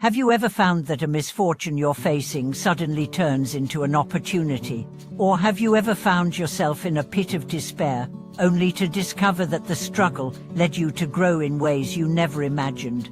Have you ever found that a misfortune you're facing suddenly turns into an opportunity? Or have you ever found yourself in a pit of despair, only to discover that the struggle led you to grow in ways you never imagined?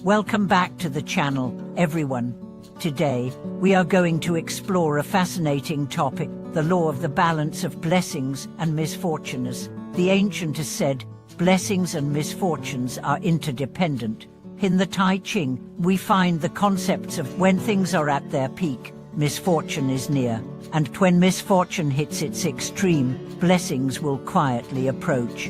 Welcome back to the channel, everyone. Today, we are going to explore a fascinating topic, the law of the balance of blessings and misfortunes. The ancients said, blessings and misfortunes are interdependent. In the Tai Ching, we find the concepts of when things are at their peak, misfortune is near, and when misfortune hits its extreme, blessings will quietly approach.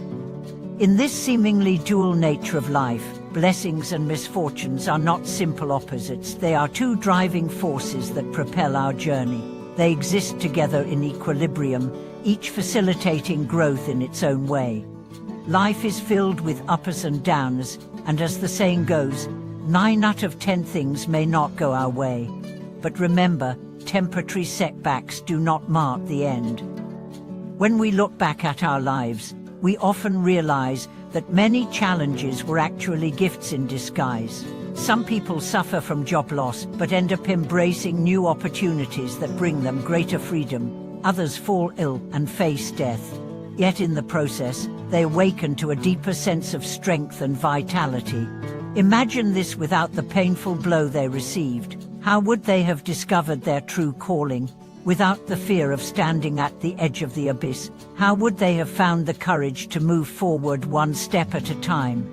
In this seemingly dual nature of life, blessings and misfortunes are not simple opposites. They are two driving forces that propel our journey. They exist together in equilibrium, each facilitating growth in its own way. Life is filled with uppers and downs, and as the saying goes, 9 out of 10 things may not go our way. But remember, temporary setbacks do not mark the end. When we look back at our lives, we often realize that many challenges were actually gifts in disguise. Some people suffer from job loss but end up embracing new opportunities that bring them greater freedom. Others fall ill and face death. Yet in the process, they awaken to a deeper sense of strength and vitality. Imagine this without the painful blow they received. How would they have discovered their true calling? Without the fear of standing at the edge of the abyss, how would they have found the courage to move forward one step at a time?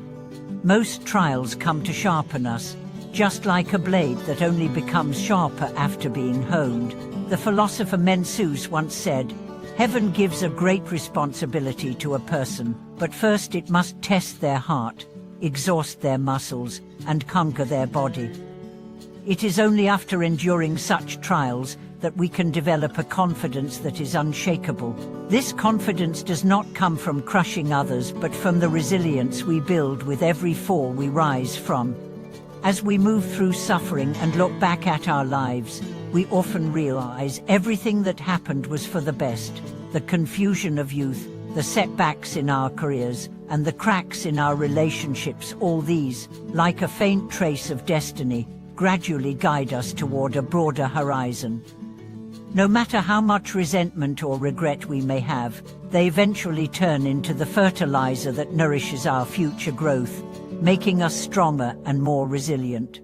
Most trials come to sharpen us, just like a blade that only becomes sharper after being honed. The philosopher Mencius once said, "Heaven gives a great responsibility to a person, but first it must test their heart, exhaust their muscles, and conquer their body." It is only after enduring such trials that we can develop a confidence that is unshakable. This confidence does not come from crushing others, but from the resilience we build with every fall we rise from. As we move through suffering and look back at our lives, we often realize everything that happened was for the best. The confusion of youth, the setbacks in our careers, and the cracks in our relationships, all these, like a faint trace of destiny, gradually guide us toward a broader horizon. No matter how much resentment or regret we may have, they eventually turn into the fertilizer that nourishes our future growth, making us stronger and more resilient.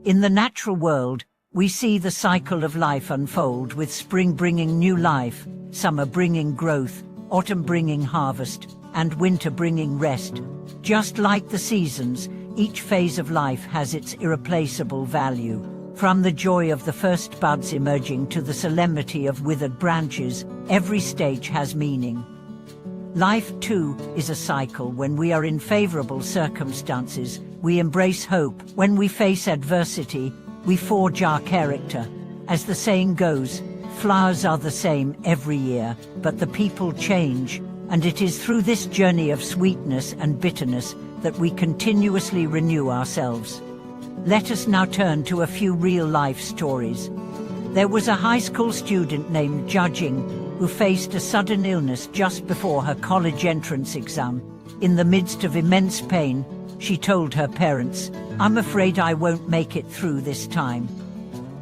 In the natural world, we see the cycle of life unfold, with spring bringing new life, summer bringing growth, autumn bringing harvest, and winter bringing rest. Just like the seasons, each phase of life has its irreplaceable value. From the joy of the first buds emerging to the solemnity of withered branches, every stage has meaning. Life, too, is a cycle. When we are in favorable circumstances, we embrace hope. When we face adversity, we forge our character. As the saying goes, flowers are the same every year, but the people change, and it is through this journey of sweetness and bitterness that we continuously renew ourselves. Let us now turn to a few real-life stories. There was a high school student named Jing who faced a sudden illness just before her college entrance exam. In the midst of immense pain, she told her parents, "I'm afraid I won't make it through this time."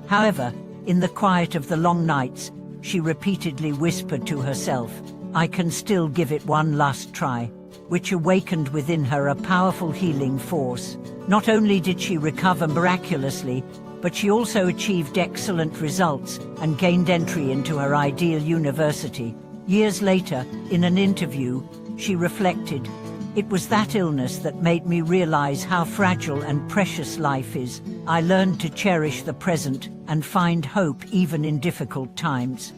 However, in the quiet of the long nights, she repeatedly whispered to herself, "I can still give it one last try," which awakened within her a powerful healing force. Not only did she recover miraculously, but she also achieved excellent results and gained entry into her ideal university. Years later, in an interview, she reflected, "It was that illness that made me realize how fragile and precious life is. I learned to cherish the present and find hope even in difficult times."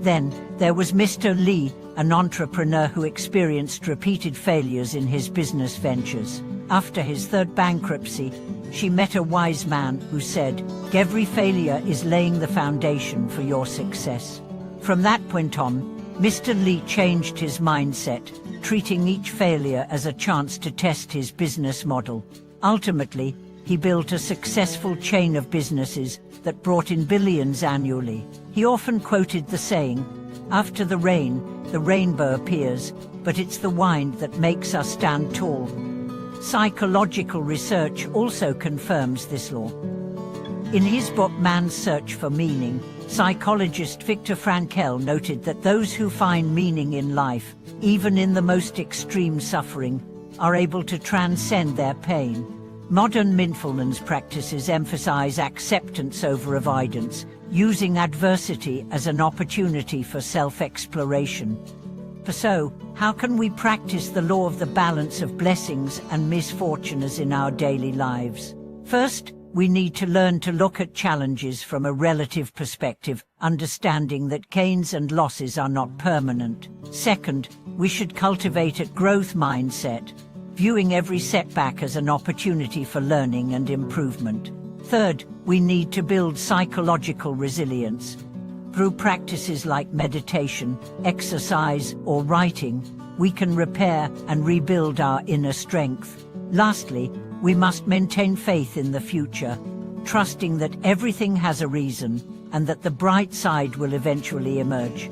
Then, there was Mr. Lee, an entrepreneur who experienced repeated failures in his business ventures. After his third bankruptcy, she met a wise man who said, "Every failure is laying the foundation for your success." From that point on, Mr. Lee changed his mindset, treating each failure as a chance to test his business model. Ultimately, he built a successful chain of businesses that brought in billions annually. He often quoted the saying, "After the rain, the rainbow appears, but it's the wind that makes us stand tall." Psychological research also confirms this law. In his book Man's Search for Meaning, psychologist Viktor Frankl noted that those who find meaning in life, even in the most extreme suffering, are able to transcend their pain. Modern mindfulness practices emphasize acceptance over avoidance, using adversity as an opportunity for self-exploration. So, how can we practice the law of the balance of blessings and misfortunes in our daily lives? First, we need to learn to look at challenges from a relative perspective, understanding that gains and losses are not permanent. Second, we should cultivate a growth mindset, viewing every setback as an opportunity for learning and improvement. Third, we need to build psychological resilience. Through practices like meditation, exercise, or writing, we can repair and rebuild our inner strength. Lastly, we must maintain faith in the future, trusting that everything has a reason and that the bright side will eventually emerge.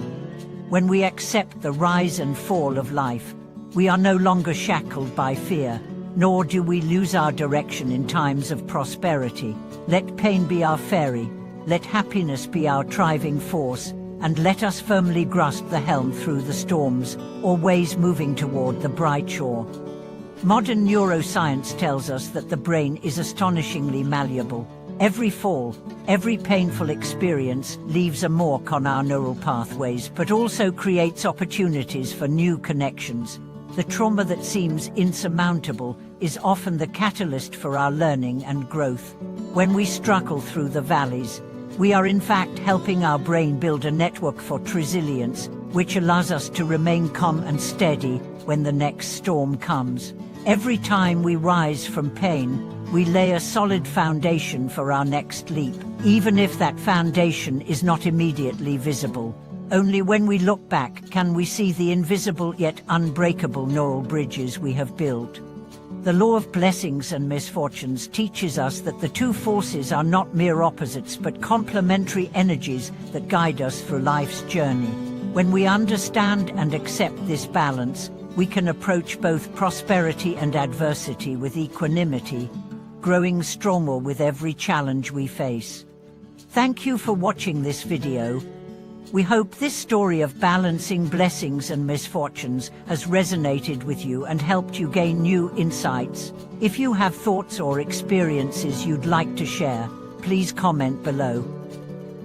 When we accept the rise and fall of life, we are no longer shackled by fear, nor do we lose our direction in times of prosperity. Let pain be our ferry, let happiness be our driving force, and let us firmly grasp the helm through the storms, always moving toward the bright shore. Modern neuroscience tells us that the brain is astonishingly malleable. Every fall, every painful experience leaves a mark on our neural pathways, but also creates opportunities for new connections. The trauma that seems insurmountable is often the catalyst for our learning and growth. When we struggle through the valleys, we are in fact helping our brain build a network for resilience, which allows us to remain calm and steady when the next storm comes. Every time we rise from pain, we lay a solid foundation for our next leap, even if that foundation is not immediately visible. Only when we look back can we see the invisible yet unbreakable neural bridges we have built. The law of blessings and misfortunes teaches us that the two forces are not mere opposites but complementary energies that guide us through life's journey. When we understand and accept this balance, we can approach both prosperity and adversity with equanimity, growing stronger with every challenge we face. Thank you for watching this video. We hope this story of balancing blessings and misfortunes has resonated with you and helped you gain new insights. If you have thoughts or experiences you'd like to share, please comment below.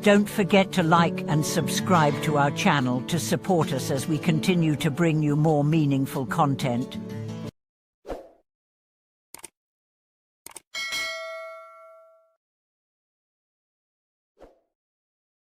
Don't forget to like and subscribe to our channel to support us as we continue to bring you more meaningful content.